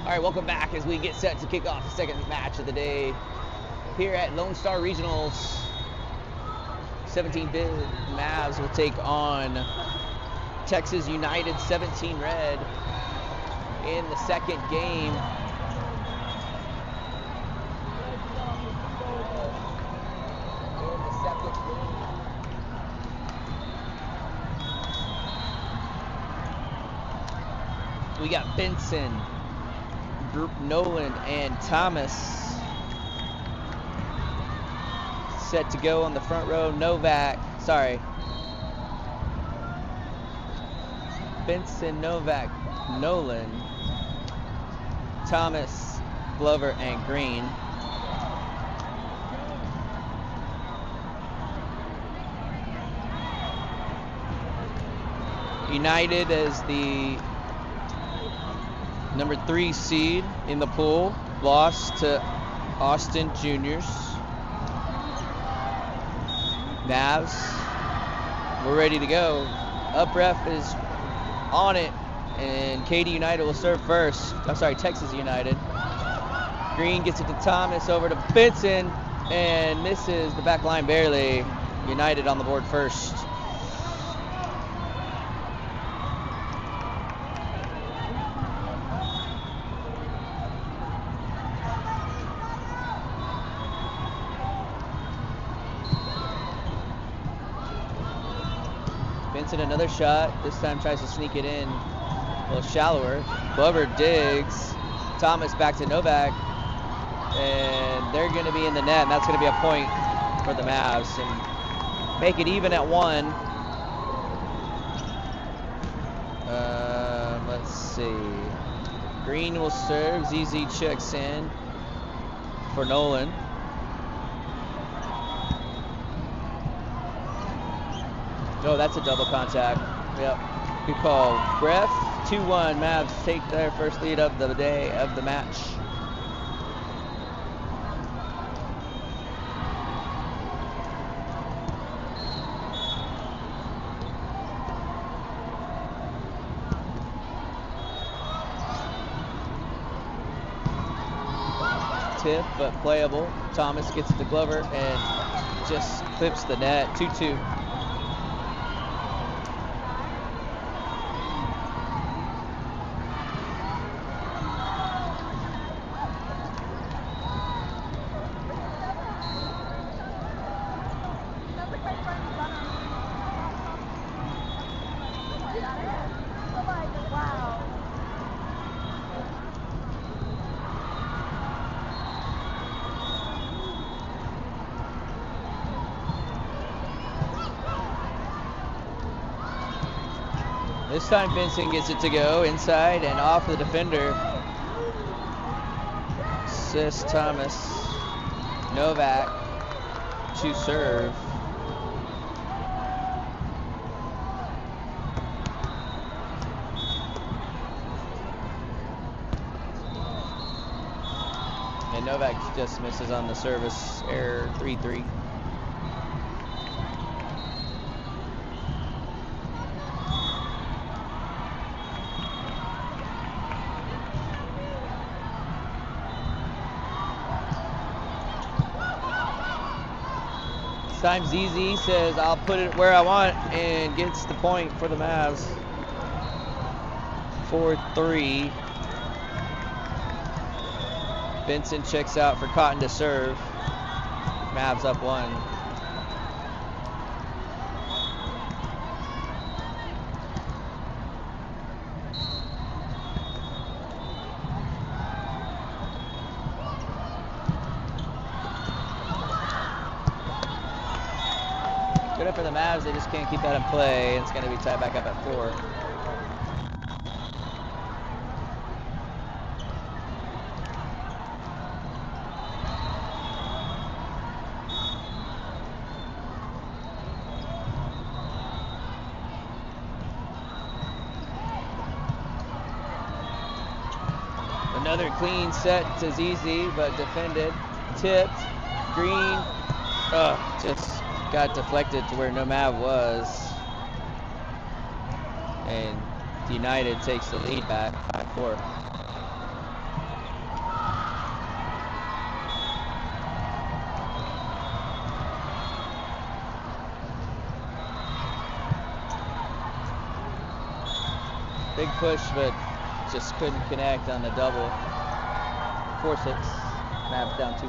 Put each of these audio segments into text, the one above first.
All right, welcome back as we get set to kick off the second match of the day here at Lone Star Regionals. 17-bid Mavs will take on Texas United 17 Red in the second game. We got Benson, Nolan, and Thomas set to go on the front row. Benson, Novak, Nolan, Thomas, Glover, and Green. United as the number 3 seed in the pool, lost to Austin Juniors. Mavs, we're ready to go. Up ref is on it, and Katy United will serve first. Texas United. Green gets it to Thomas, over to Benson, and misses the back line barely. United on the board first. Benson another shot, this time tries to sneak it in a little shallower. Glover digs, Thomas back to Novak, and they're going to be in the net, and that's going to be a point for the Mavs and make it even at 1. Let's see. Green will serve, ZZ checks in for Nolan. Oh, that's a double contact. Yep. Good call. Ref, 2-1. Mavs take their first lead of the day of the match. Tip, but playable. Thomas gets it to Glover and just clips the net. 2-2. This time Benson gets it to go inside and off the defender. Assist Thomas. Novak to serve. And Novak just misses on the service error. 3-3. Time ZZ says, I'll put it where I want, and gets the point for the Mavs. 4-3. Benson checks out for Cotton to serve. Mavs up 1. Good up for the Mavs, they just can't keep that in play. It's going to be tied back up at 4. Another clean set to ZZ, but defended. Tipped. Green. Just got deflected to where no Mav was. And United takes the lead back by 4. Big push, but just couldn't connect on the double. 4-6. Mavs down 2.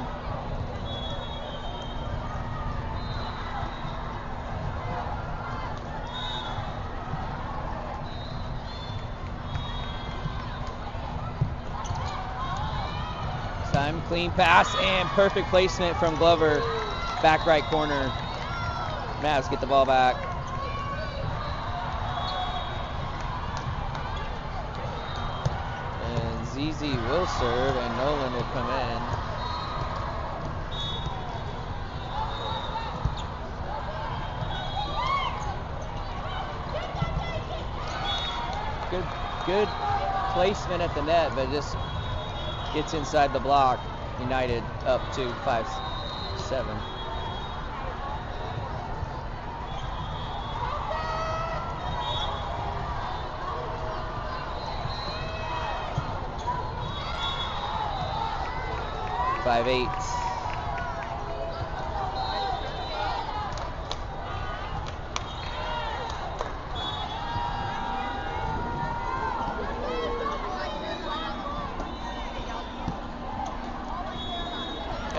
Time, clean pass, and perfect placement from Glover. Back right corner. Mavs get the ball back. And ZZ will serve, and Nolan will come in. Good placement at the net, but just gets inside the block. United up to 5-7.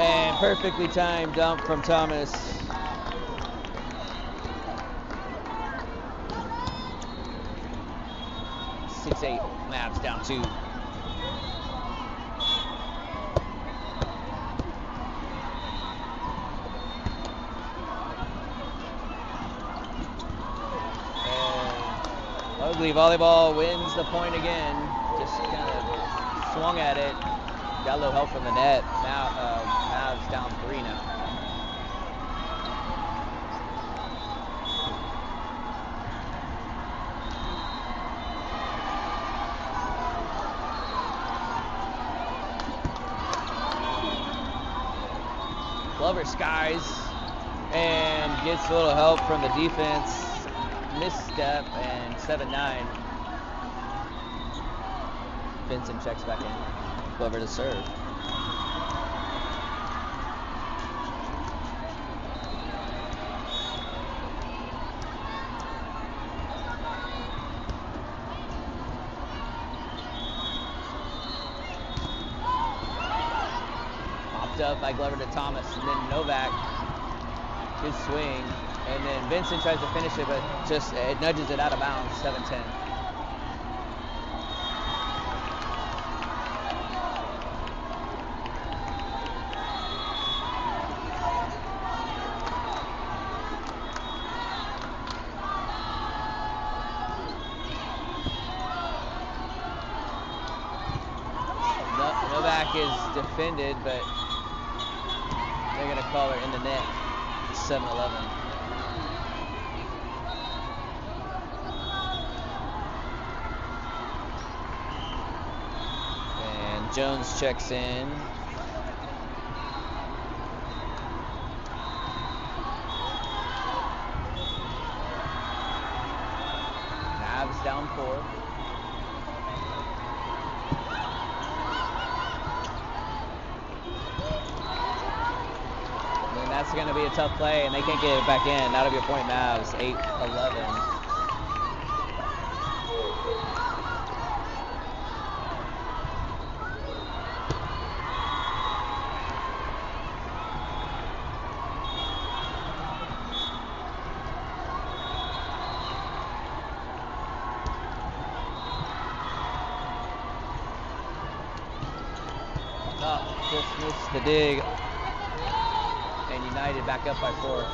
And perfectly timed dump from Thomas. Mavs down 2. Ugly volleyball wins the point again. Just kind of swung at it. Got a little help from the net. Now Mavs down 3 now. Glover skies and gets a little help from the defense. Misstep and 7-9. Vincent checks back in. Glover to serve. Popped up by Glover to Thomas, and then Novak. Good swing. And then Vincent tries to finish it, but just it nudges it out of bounds, 7-10. Novak is defended, but they're going to call her in the net. 7-11. Jones checks in. Mavs down 4. And that's going to be a tough play, and they can't get it back in. That'll be a point, Mavs. 8-11. Just missed the dig, and United back up by 4.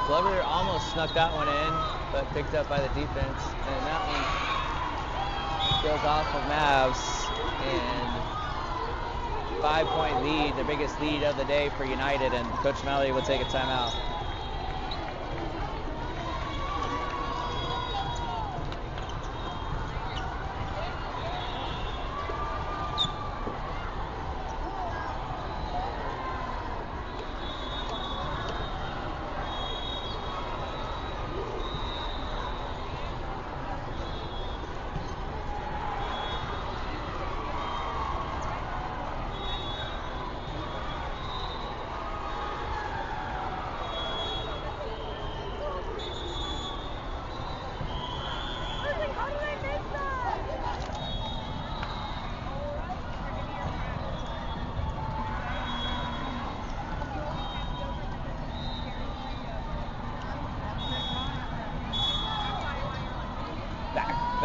Glover almost snuck that one in, but picked up by the defense. And that one goes off of Mavs. And 5-point lead, the biggest lead of the day for United. And Coach Melly will take a timeout.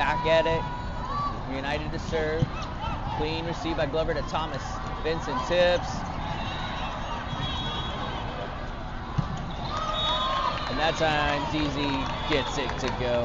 back at it. United to serve. Clean receive by Glover to Thomas. Vincent tips. And that time, ZZ gets it to go.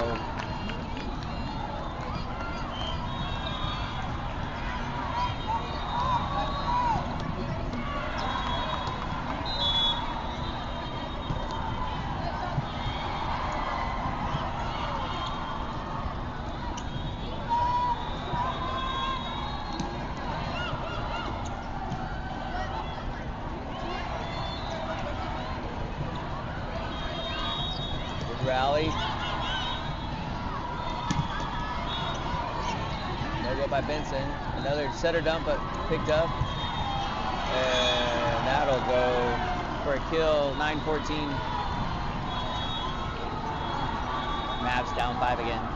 Rally. No go by Benson. Another setter dump, but picked up. And that'll go for a kill. 9-14. Mavs down 5 again.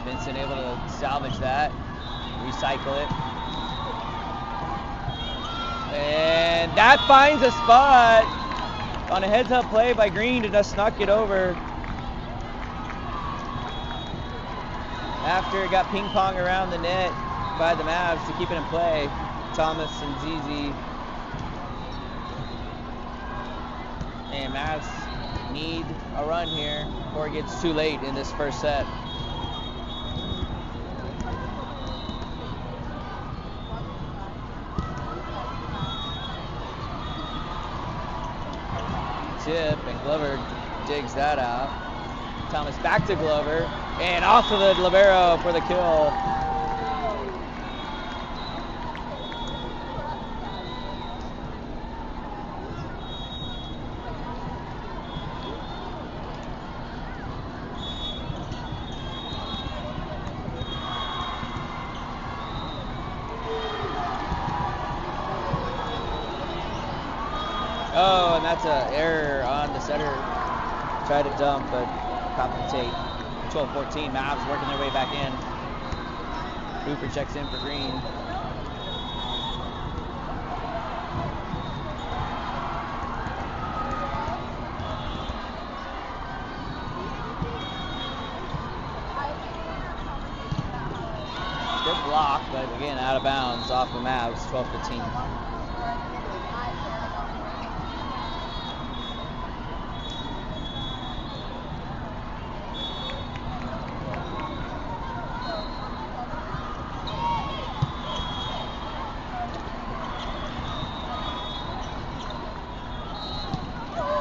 Vincent able to salvage that, recycle it. And that finds a spot on a heads-up play by Green to just knock it over. After it got ping-pong around the net by the Mavs to keep it in play, Thomas and ZZ. And Mavs need a run here before it gets too late in this first set. Tip, and Glover digs that out. Thomas back to Glover, and off of the libero for the kill. Oh, and that's an error on the setter. Tried to dump, but compensate. 12-14, Mavs working their way back in. Cooper checks in for Green. Good block, but again, out of bounds off the Mavs, 12-15.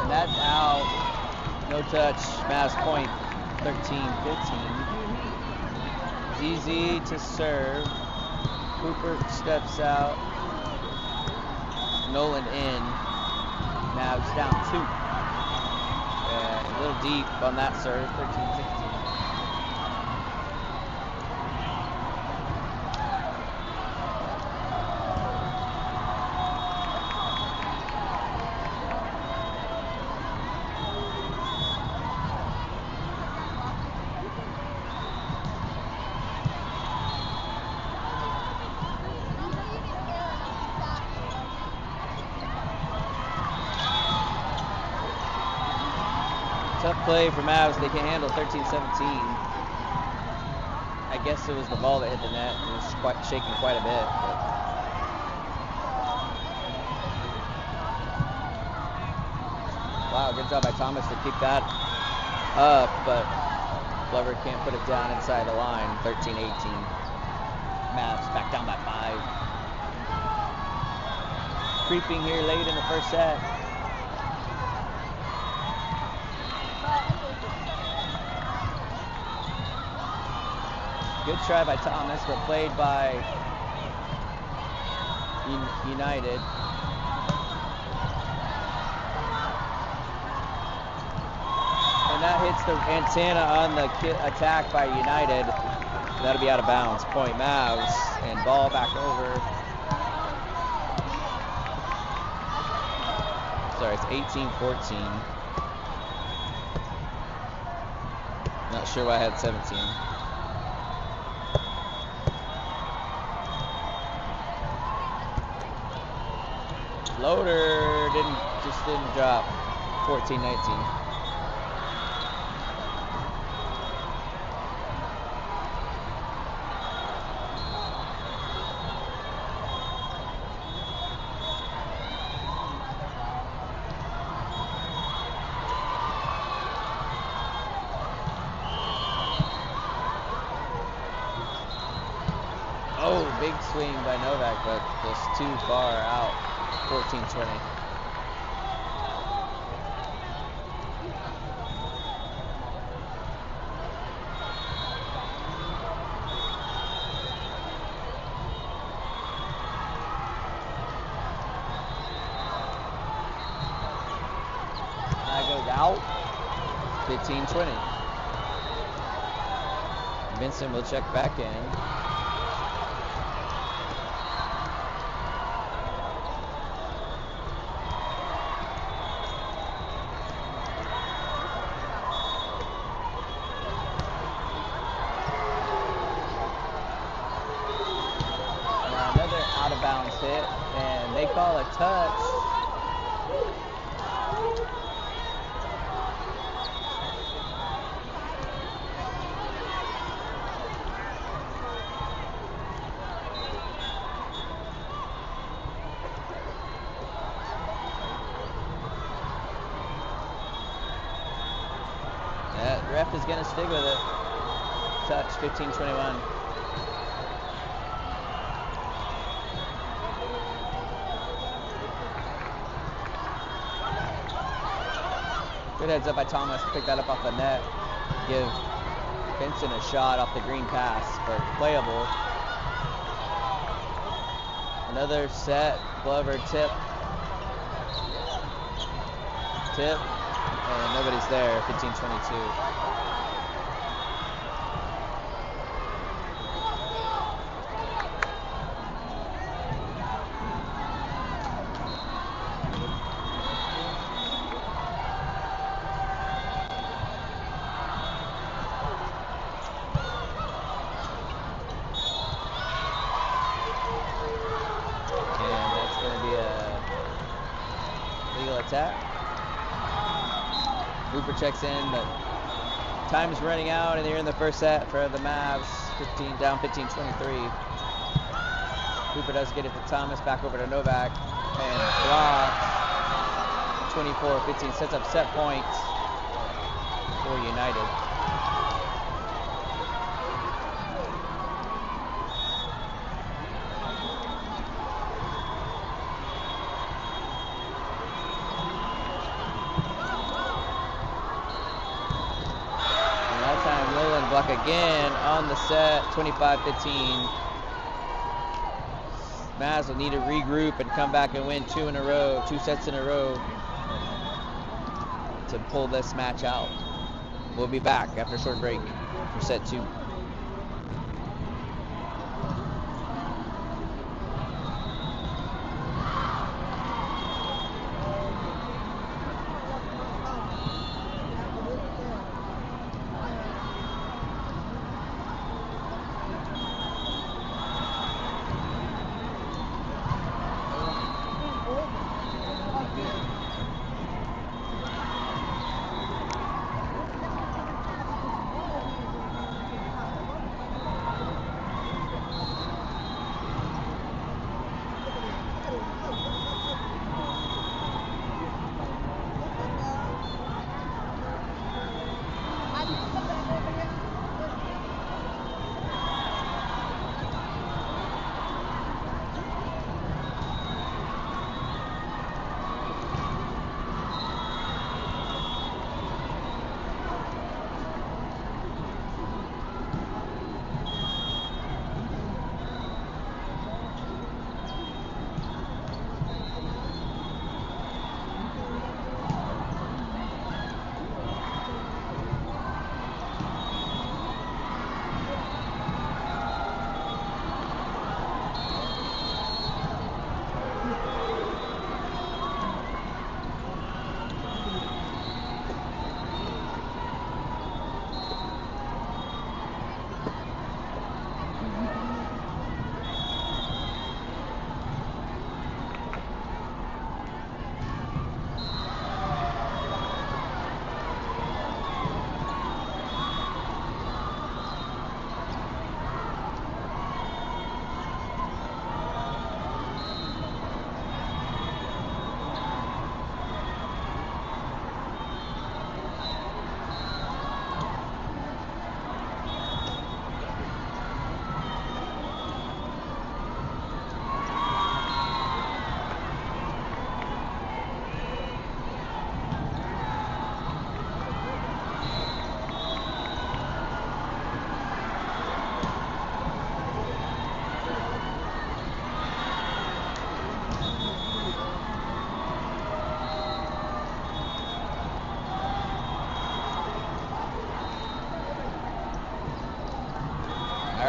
That's out. No touch. Mavs point. 13-15. ZZ to serve. Cooper steps out. Nolan in. Mavs down 2. And a little deep on that serve. 13-16. Tough play for Mavs. They can handle 13-17. I guess it was the ball that hit the net. It was shaking quite a bit. Wow, good job by Thomas to keep that up, but Glover can't put it down inside the line. 13-18. Mavs back down by 5. Creeping here late in the first set. Good try by Thomas, but played by United. And that hits the antenna on the attack by United. That'll be out of bounds. Point Mavs, and ball back over. Sorry, it's 18-14. Not sure why I had 17. Floater didn't drop. 14-19. Oh, big swing by Novak, but just too far out. 14-20. That goes out. 15-20. Vincent will check back in. Out of bounds hit, and they call a touch. That ref is going to stick with it. Touch, 15-21. Good heads up by Thomas to pick that up off the net. Give Vincent a shot off the green pass, but playable. Another set, Glover tip. And nobody's there, 15-22. Attack. Hooper checks in, but time is running out, and they're in the first set for the Mavs. Down 15-23. Hooper does get it to Thomas, back over to Novak, and blocks. 24-15 sets up set point for United. Block again on the set, 25-15. Mavs will need to regroup and come back and win two sets in a row to pull this match out. We'll be back after a short break for set 2.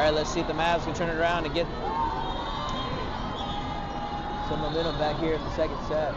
right, let's see if the Mavs can turn it around and get some momentum back here in the second set.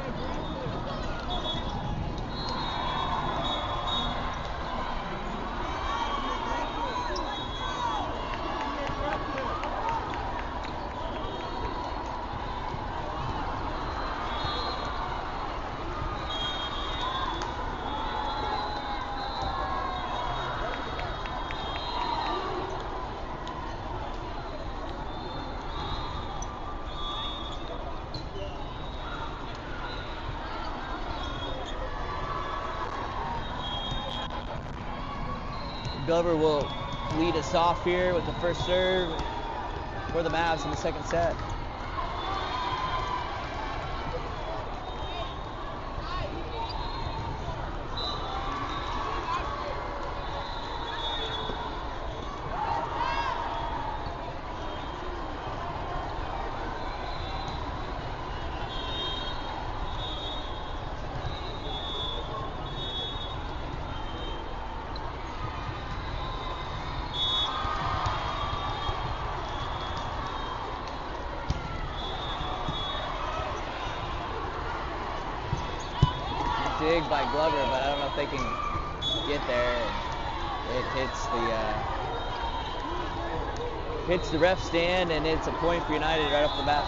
Glover will lead us off here with the first serve for the Mavs in the second set. Dig by Glover, but I don't know if they can get there. It hits the ref stand, and it's a point for United right off the bat.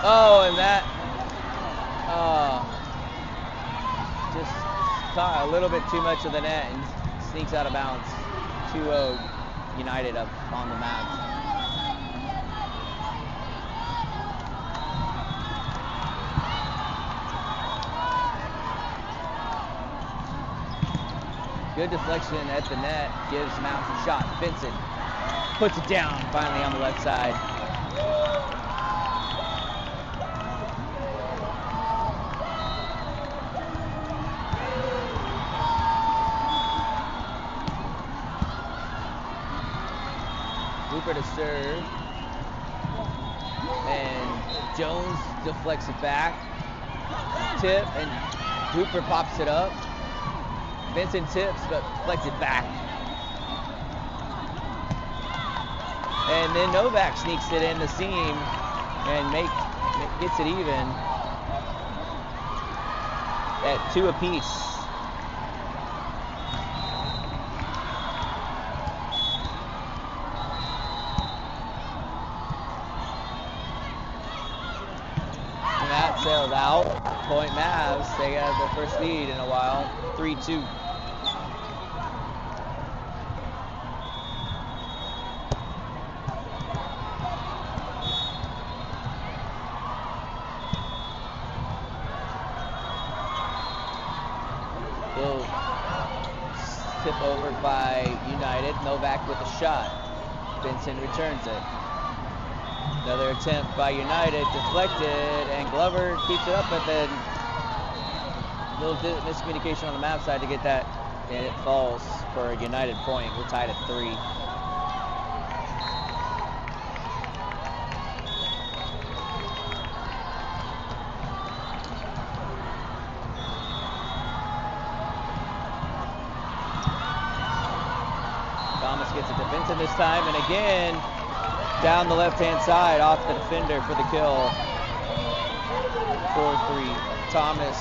Oh, and that just caught a little bit too much of the net and sneaks out of bounds. 2-0 United up on the Mavs. Good deflection at the net gives Mavs a shot. Vincent puts it down finally on the left side. Hooper to serve, and Jones deflects it back, tip, and Hooper pops it up. Vincent tips, but deflects it back. And then Novak sneaks it in the seam and gets it even at 2 apiece. Sailed out. Point Mavs. They got their first lead in a while. 3-2. Little tip over by United. Novak with a shot. Vincent returns it. Another attempt by United, deflected, and Glover keeps it up, but then a little miscommunication on the Mavs side to get that, and it falls for a United point. We're tied at 3. Thomas gets it to Vincent this time, and again, down the left-hand side off the defender for the kill. 4-3. Thomas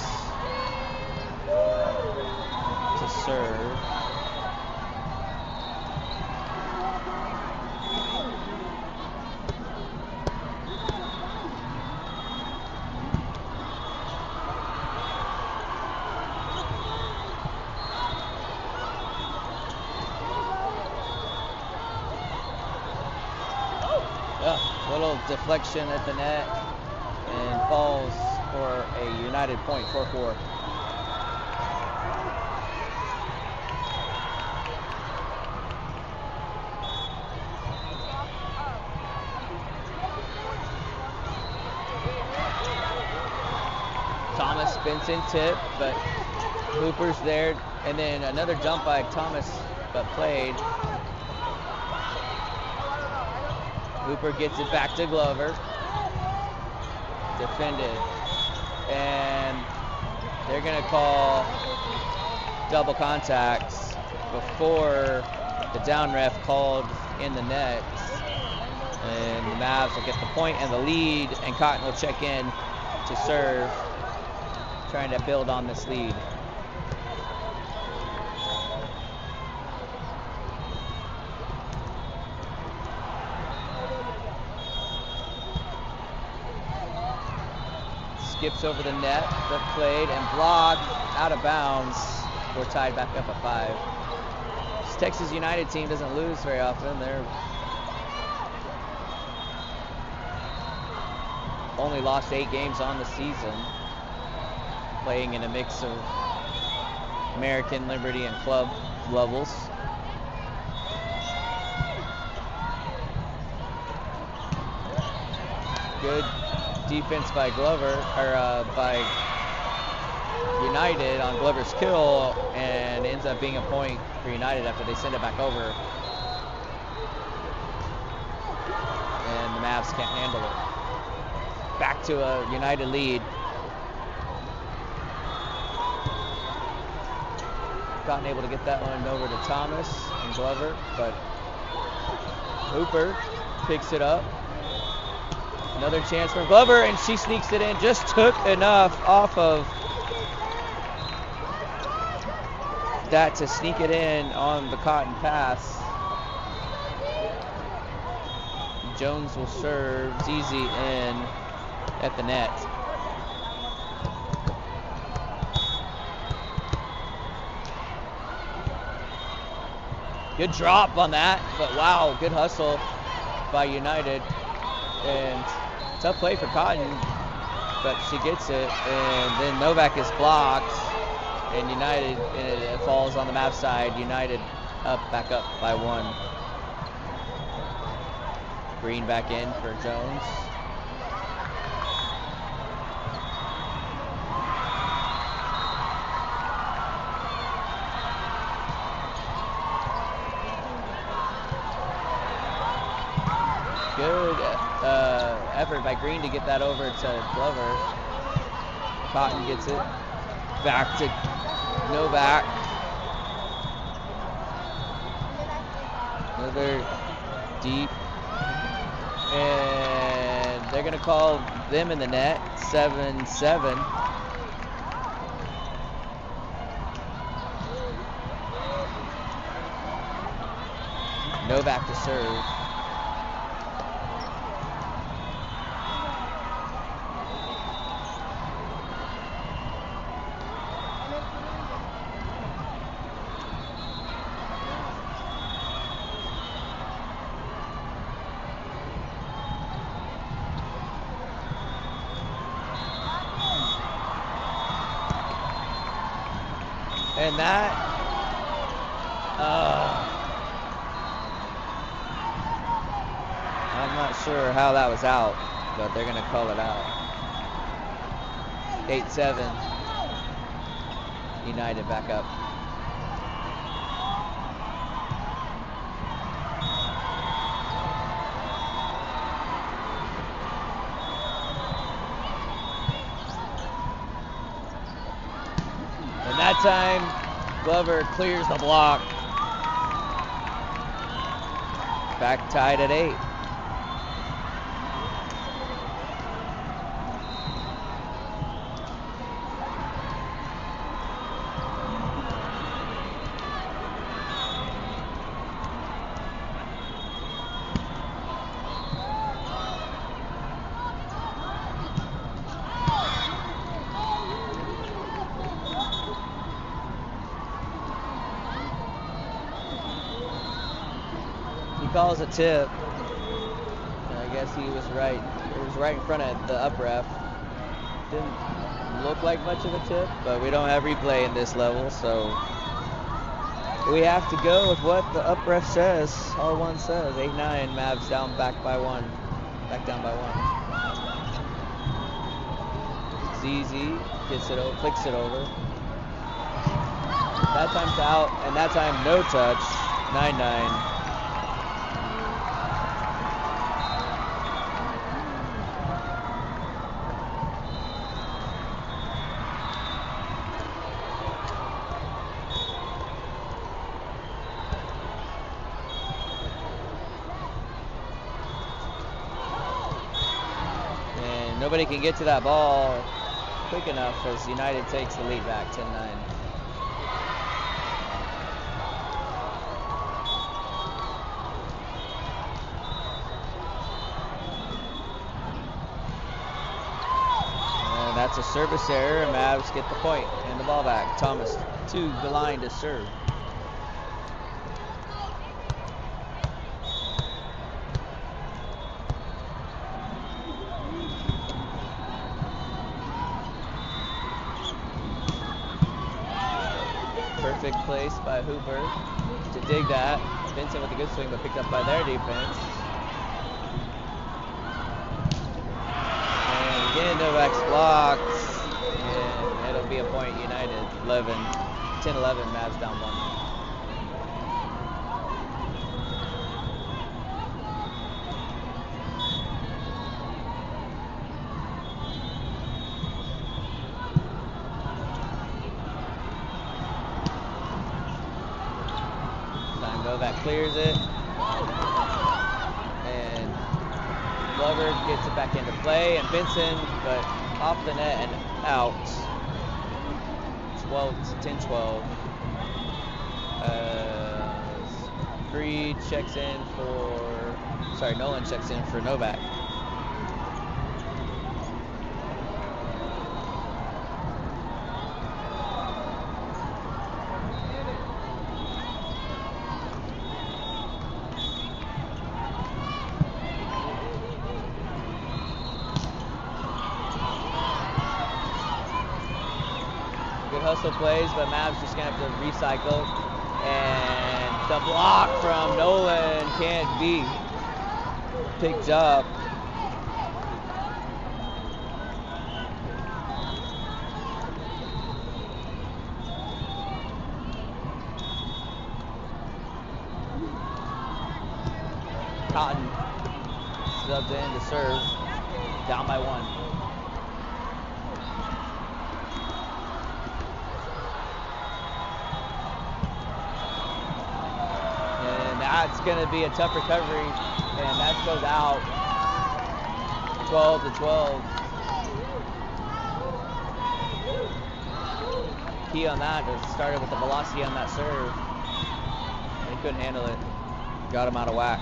to serve. Little deflection at the net and falls for a United point, 4-4. Thomas, Vincent tip, but Hooper's there, and then another jump by Thomas, but played. Hooper gets it back to Glover. Defended. And they're going to call double contacts before the down ref called in the net. And the Mavs will get the point and the lead, and Cotton will check in to serve, trying to build on this lead. Skips over the net, but played and blocked, out of bounds. We're tied back up at 5. This Texas United team doesn't lose very often. They're only lost 8 games on the season, playing in a mix of American, Liberty, and club levels. Good defense by Glover, or by United on Glover's kill, and ends up being a point for United after they send it back over. And the Mavs can't handle it. Back to a United lead. Cotton able to get that one over to Thomas and Glover, but Hooper picks it up. Another chance for Glover, and she sneaks it in. Just took enough off of that to sneak it in on the Cotton pass. Jones will serve Zizi in at the net. Good drop on that, but wow, good hustle by United. And tough play for Cotton, but she gets it, and then Novak is blocked, and United, and it falls on the Mavs side. United back up by 1. Green back in for Jones. Good effort by Green to get that over to Glover. Cotton gets it back to Novak. Another deep, and they're going to call them in the net. 7-7. Novak to serve. And that, I'm not sure how that was out, but they're going to call it out. 8-7, United back up. And that time, Glover clears the block. Back tied at 8. Calls a tip. I guess he was right. It was right in front of the up ref. Didn't look like much of a tip, but we don't have replay in this level, so we have to go with what the up ref says. All one says. 8-9, Mavs down back by 1. Back down by 1. ZZ gets it over, flicks it over. That time's out, and that time no touch. 9-9. Nobody can get to that ball quick enough as United takes the lead back 10-9. And that's a service error, and Mavs get the point and the ball back. Thomas to the line to serve. Perfect place by Hooper to dig that. Vincent with a good swing, but picked up by their defense. And again, Novak's blocked. And it'll be a point United. 10-11, Mavs down 1. Novak clears it, and Glover gets it back into play, and Vincent, but off the net and out. 10-12. Nolan checks in for Novak. Hustle plays, but Mavs just gonna have to recycle, and the block from Nolan can't be picked up. Cotton subbed in to serve, down by 1. That's going to be a tough recovery, and that goes out 12-12. Key on that, it started with the velocity on that serve. They couldn't handle it. Got him out of whack.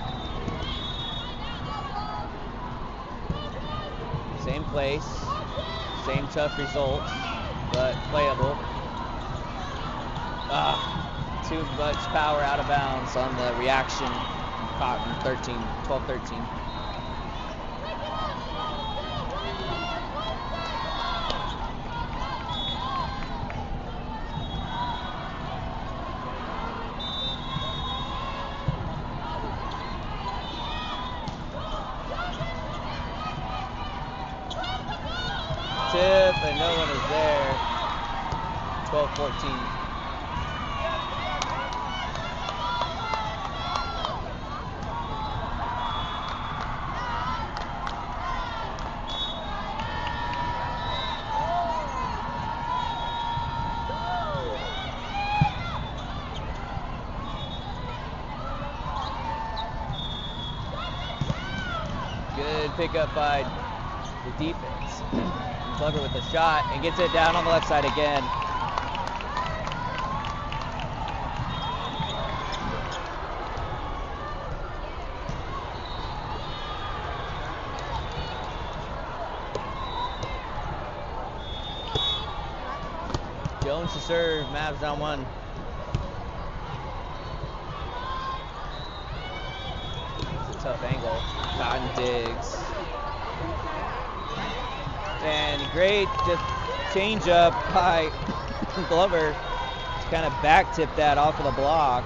Same place, same tough result, but playable. Too much power out of bounds on the reaction. Cotton 12-13. Tip, and no one is there. 12-14. Good pickup by the defense. Clever with the shot and gets it down on the left side again. Jones to serve, Mavs down 1. Tough angle. Cotton digs. And great just change up by Glover to kind of back tip that off of the block.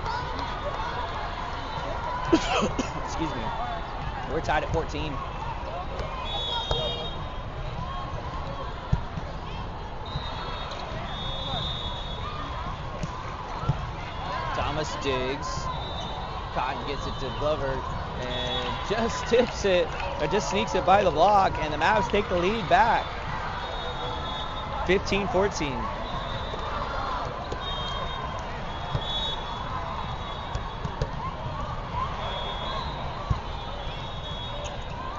Excuse me. We're tied at 14. Thomas digs. Cotton gets it to Glover and just tips it, or just sneaks it by the block, and the Mavs take the lead back. 15-14.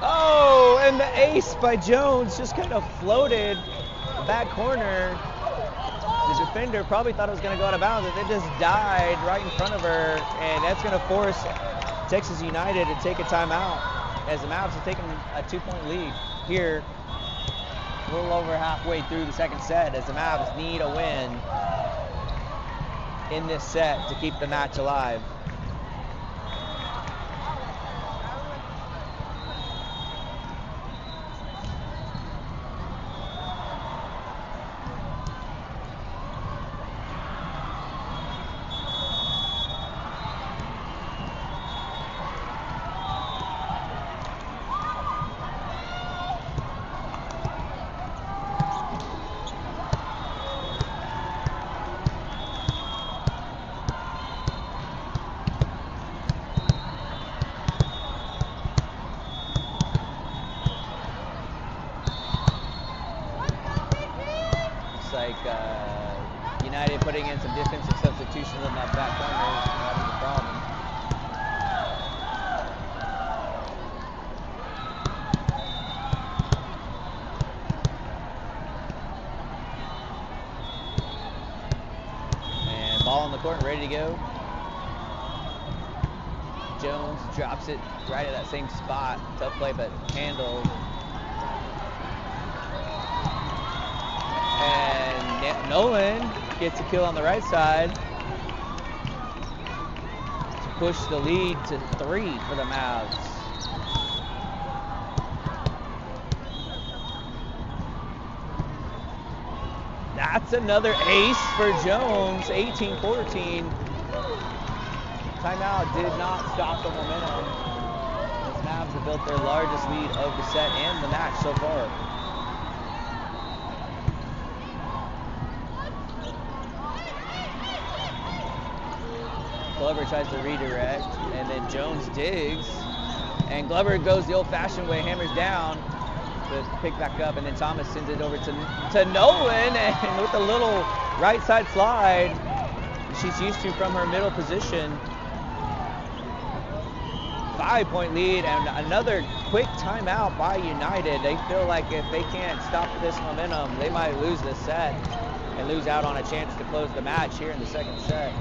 Oh, and ace by Jones, just kind of floated the back corner. The defender probably thought it was going to go out of bounds, but it just died right in front of her, and that's going to force Texas United to take a timeout as the Mavs are taking a 2-point lead here, a little over halfway through the second set, as the Mavs need a win in this set to keep the match alive. United putting in some defensive substitutions in that back corner is having a problem. And ball on the court, ready to go. Jones drops it right at that same spot. Tough play, but handled. And Nolan gets a kill on the right side to push the lead to 3 for the Mavs. That's another ace for Jones, 18-14. Timeout did not stop the momentum. The Mavs have built their largest lead of the set and the match so far. Glover tries to redirect, and then Jones digs, and Glover goes the old-fashioned way, hammers down, but pick back up, and then Thomas sends it over to Nolan, and with a little right side slide she's used to from her middle position. 5-point lead, and another quick timeout by United. They feel like if they can't stop this momentum, they might lose this set and lose out on a chance to close the match here in the second set,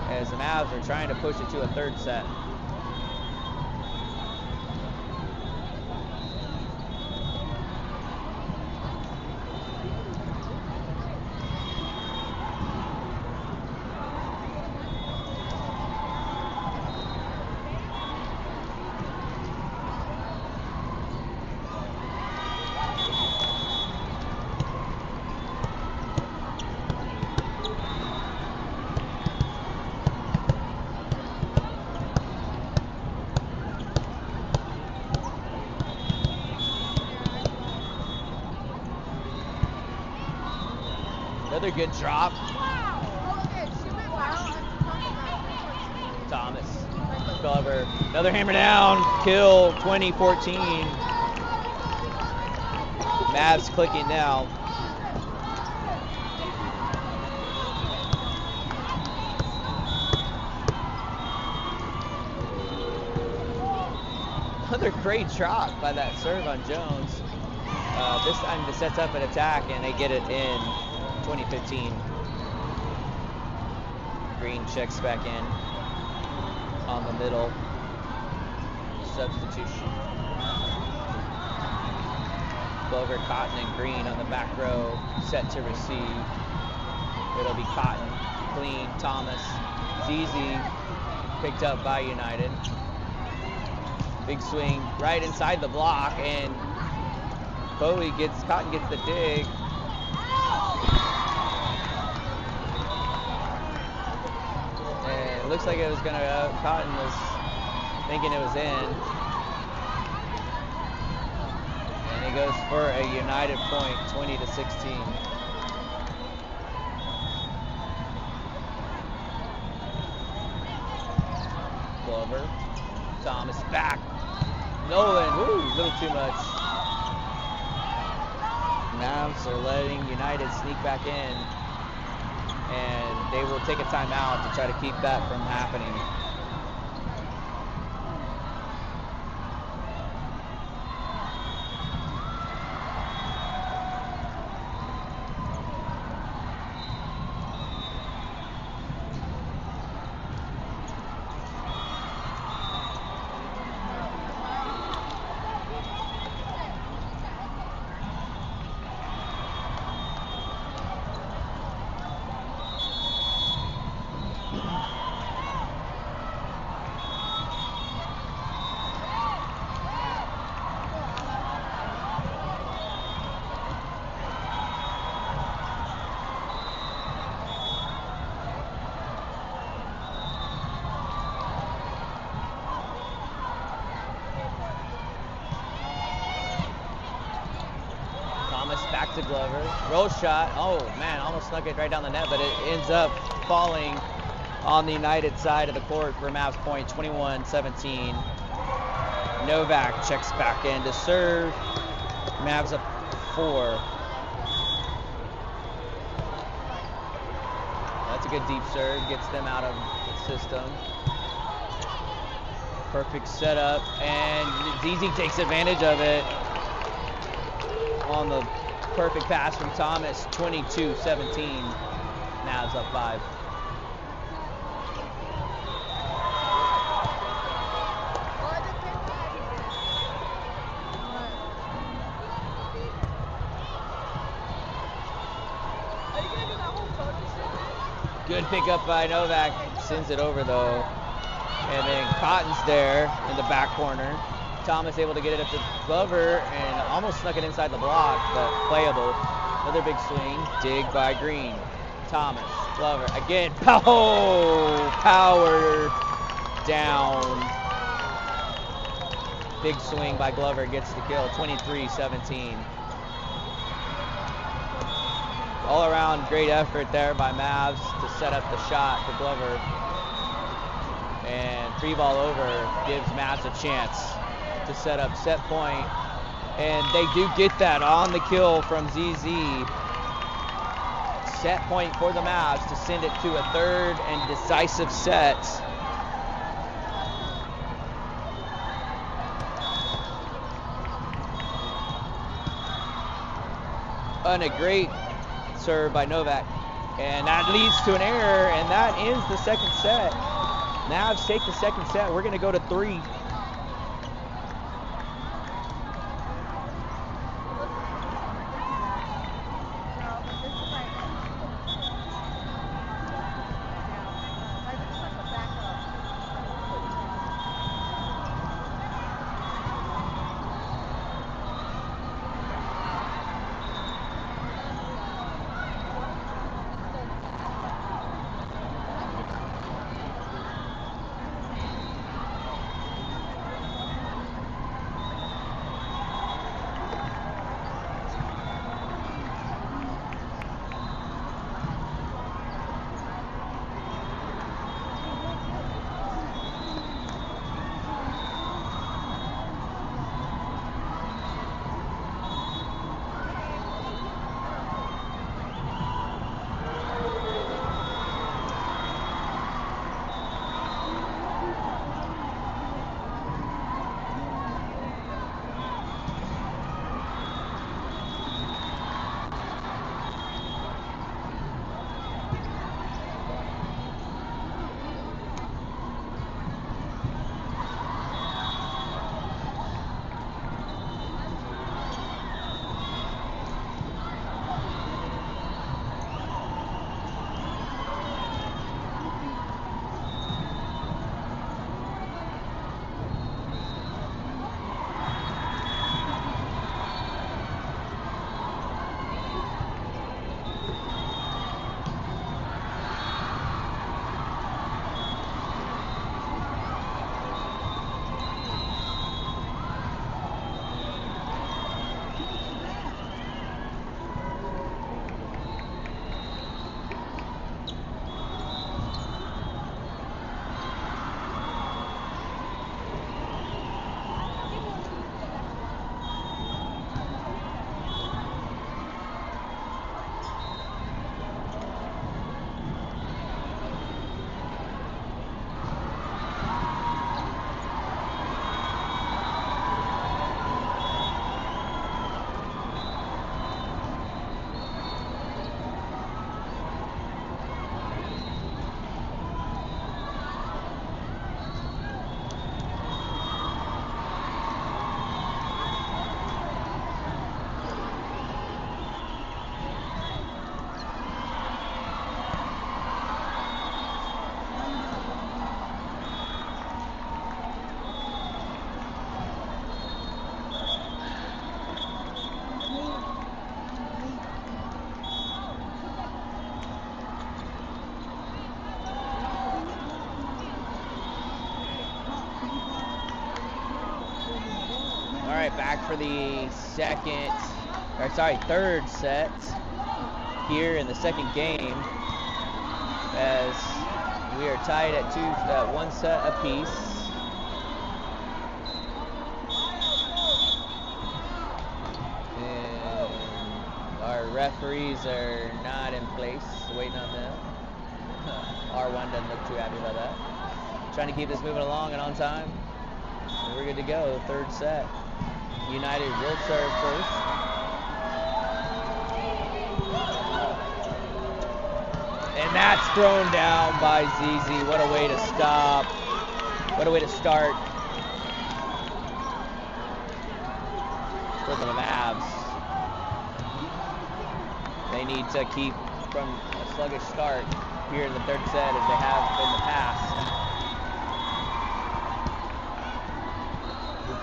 as the Mavs are trying to push it to a third set. Another good drop. Thomas, Glover, another hammer down, kill, 20-14. Mavs clicking now. Another great drop by that serve on Jones. This time it sets up an attack and they get it in. 2015. Green checks back in on the middle. Substitution. Glover, Cotton, and Green on the back row, set to receive. It'll be Cotton, clean, Thomas, ZZ, picked up by United. Big swing right inside the block, and Cotton gets the dig. It looks like it was going to go. Cotton was thinking it was in. And it goes for a United point, 20-16. Glover. Thomas back. Nolan. Woo, a little too much. Mavs are letting United sneak back in, and they will take a timeout to try to keep that from happening. Thomas back to Glover. Roll shot. Oh, man, almost snuck it right down the net, but it ends up falling on the United side of the court for Mavs point, 21-17. Novak checks back in to serve. Mavs up 4. That's a good deep serve. Gets them out of the system. Perfect setup, and ZZ takes advantage of it on the perfect pass from Thomas. 22-17. Mavs up 5. Good pickup by Novak. Sends it over though. And then Cotton's there in the back corner. Thomas able to get it up to Glover and almost snuck it inside the block, but playable. Another big swing. Dig by Green. Thomas. Glover. Again. Power down. Big swing by Glover. Gets the kill. 23-17. All around great effort there by Mavs to set up the shot for Glover. And free ball over gives Mavs a chance to set up set point. And they do get that on the kill from ZZ. Set point for the Mavs to send it to a third and decisive set. And a great serve by Novak, and that leads to an error, and that ends the second set. Mavs take the second set. We're going to go to 3. Back for the second or sorry, third set here in the second game, as we are tied at one set apiece. And our referees are not in place, waiting on them. R1 doesn't look too happy about that. Trying to keep this moving along and on time. And we're good to go, third set. United will serve first. And that's thrown down by ZZ. What a way to stop. What a way to start for the Mavs. They need to keep from a sluggish start here in the third set as they have in the past.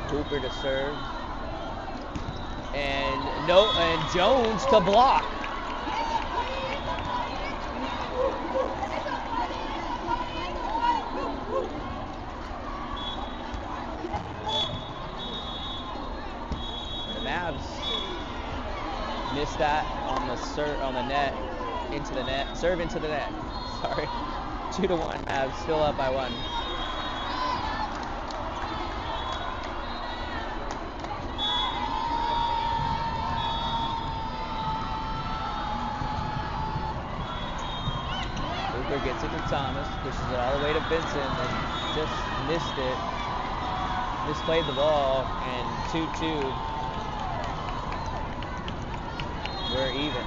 Cooper to serve. And Jones to block. Missed that on the net, into the net, serve into the net. Sorry, 2-1. Mavs still up by 1. Cooper gets it to Thomas, pushes it all the way to Vincent, and just missed it. Misplayed the ball, and 2-2. We're even.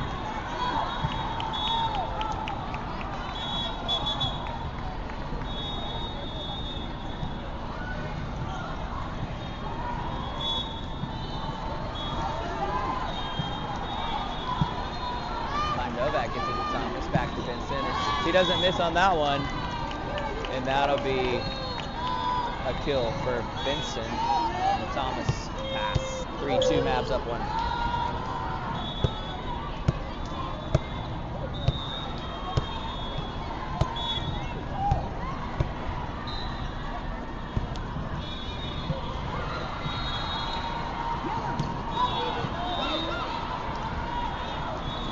Novak gets it to Thomas, back to Vincent. He doesn't miss on that one, and that'll be a kill for Vincent on the Thomas pass. 3-2, Mavs up 1.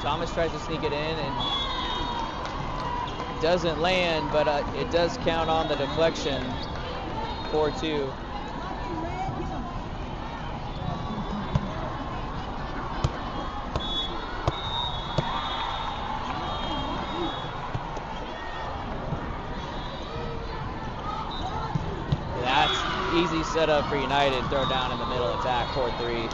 Thomas tries to sneak it in and doesn't land, but it does count on the deflection. 4-2. That's easy setup for United. Throw down in the middle, attack, 4-3.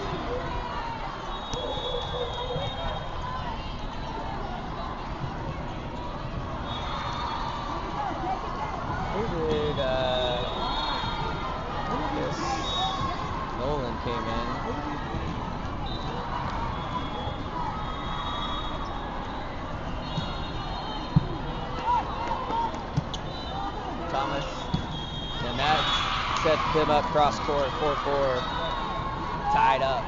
Nolan came in. Thomas, and that sets them up cross court, 4-4, tied up.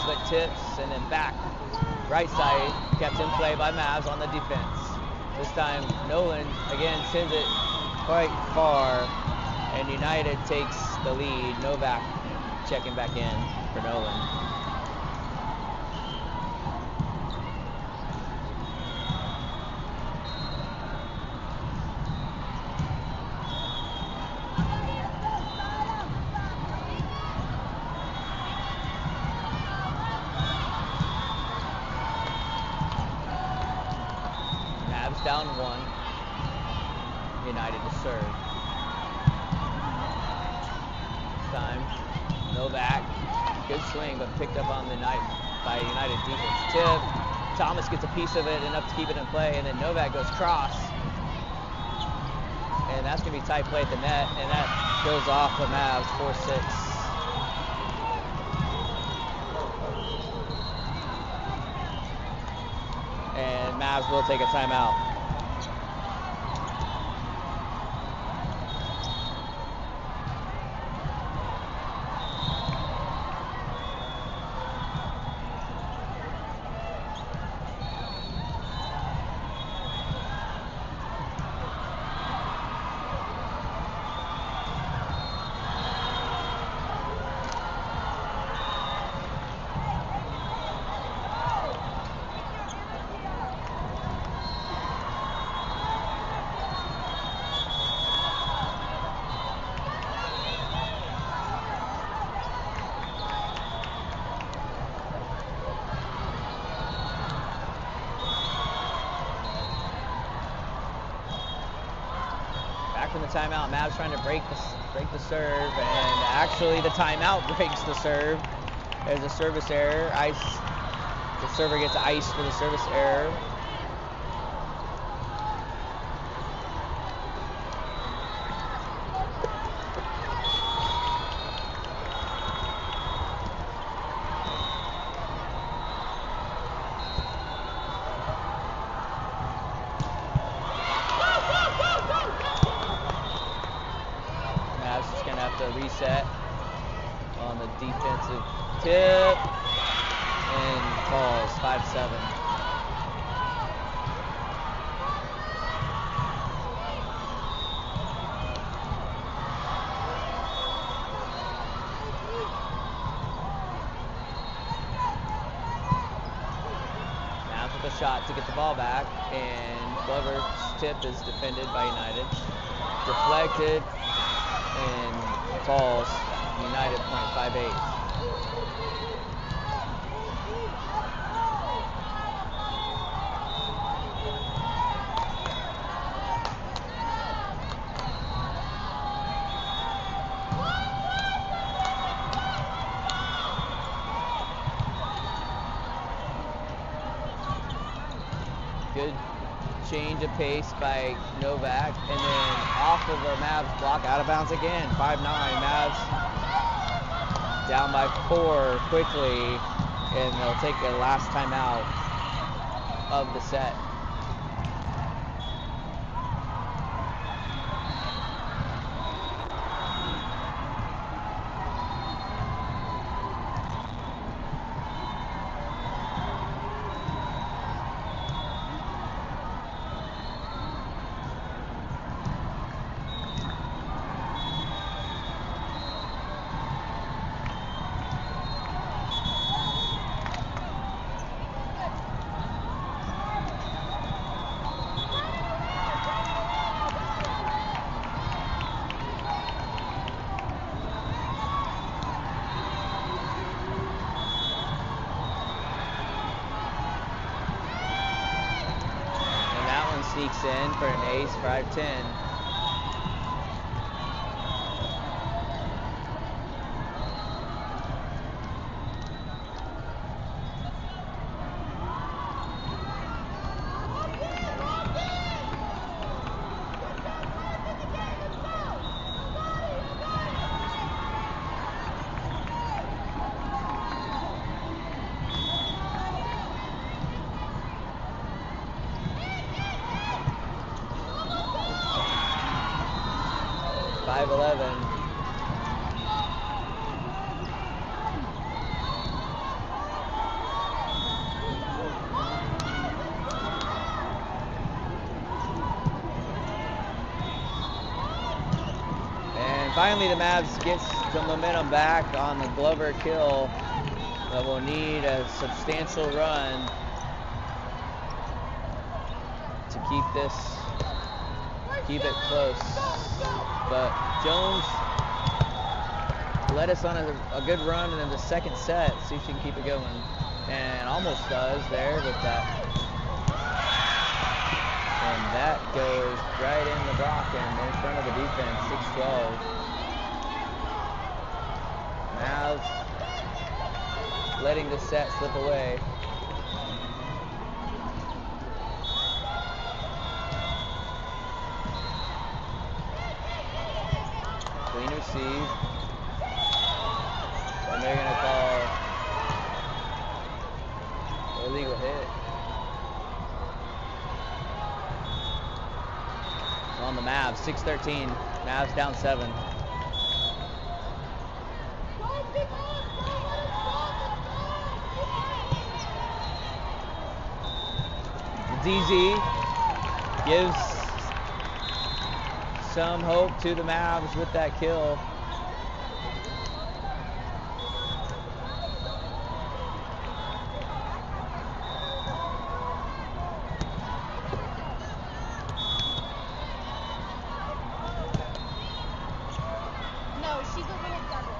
But tips and then back. Right side kept in play by Mavs on the defense. This time Nolan again sends it quite far, and United takes the lead. Novak checking back in for Nolan. Down 1. United to serve. This time, Novak. Good swing, but picked up on the night by United defense. Tip. Thomas gets a piece of it, enough to keep it in play, and then Novak goes cross. And that's going to be tight play at the net, and that goes off the Mavs, 4-6. And Mavs will take a timeout. timeout. Mavs trying to break the serve, and actually the timeout breaks the serve. There's a service error. The server gets iced for the service error. Mavs just gonna have to reset on the defensive tip, and falls 5-7. Mavs with a shot to get the ball back, and Glover's tip is defended by United. Deflected and falls. United .58. Good change of pace by Novak, and then off of a Mavs block, out of bounds again. 5-9. Mavs down by 4 quickly, and they'll take the last timeout of the set. Sneaks in for an ace, 5-10. Finally, the Mavs gets the momentum back on the Glover kill, but will need a substantial run to keep it close. But Jones led us on a good run in the second set. See if she can keep it going, and almost does there with that. And that goes right in the block and in front of the defense, 6-12. Mavs letting the set slip away. Clean receive. And they're going to call illegal hit on the Mavs. 6-13. Mavs down 7. ZZ gives some hope to the Mavs with that kill. No, she's a little double.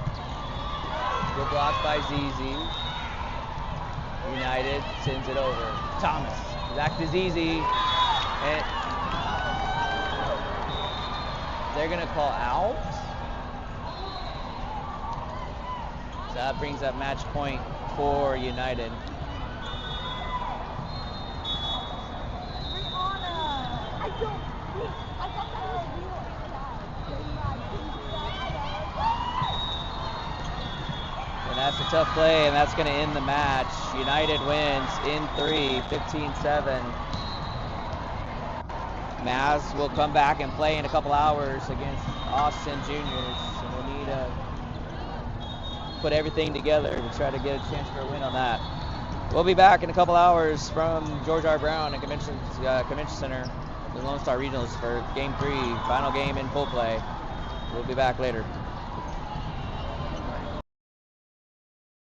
Good block by ZZ. United sends it over. Thomas. Back to ZZ, and they're going to call out. So that brings up match point for United. And that's a tough play, and that's going to end the match. United wins in 3, 15-7. Mavs will come back and play in a couple hours against Austin Juniors. And we'll need to put everything together to try to get a chance for a win on that. We'll be back in a couple hours from George R. Brown and Convention Center, the Lone Star Regionals for Game 3, final game in full play. We'll be back later.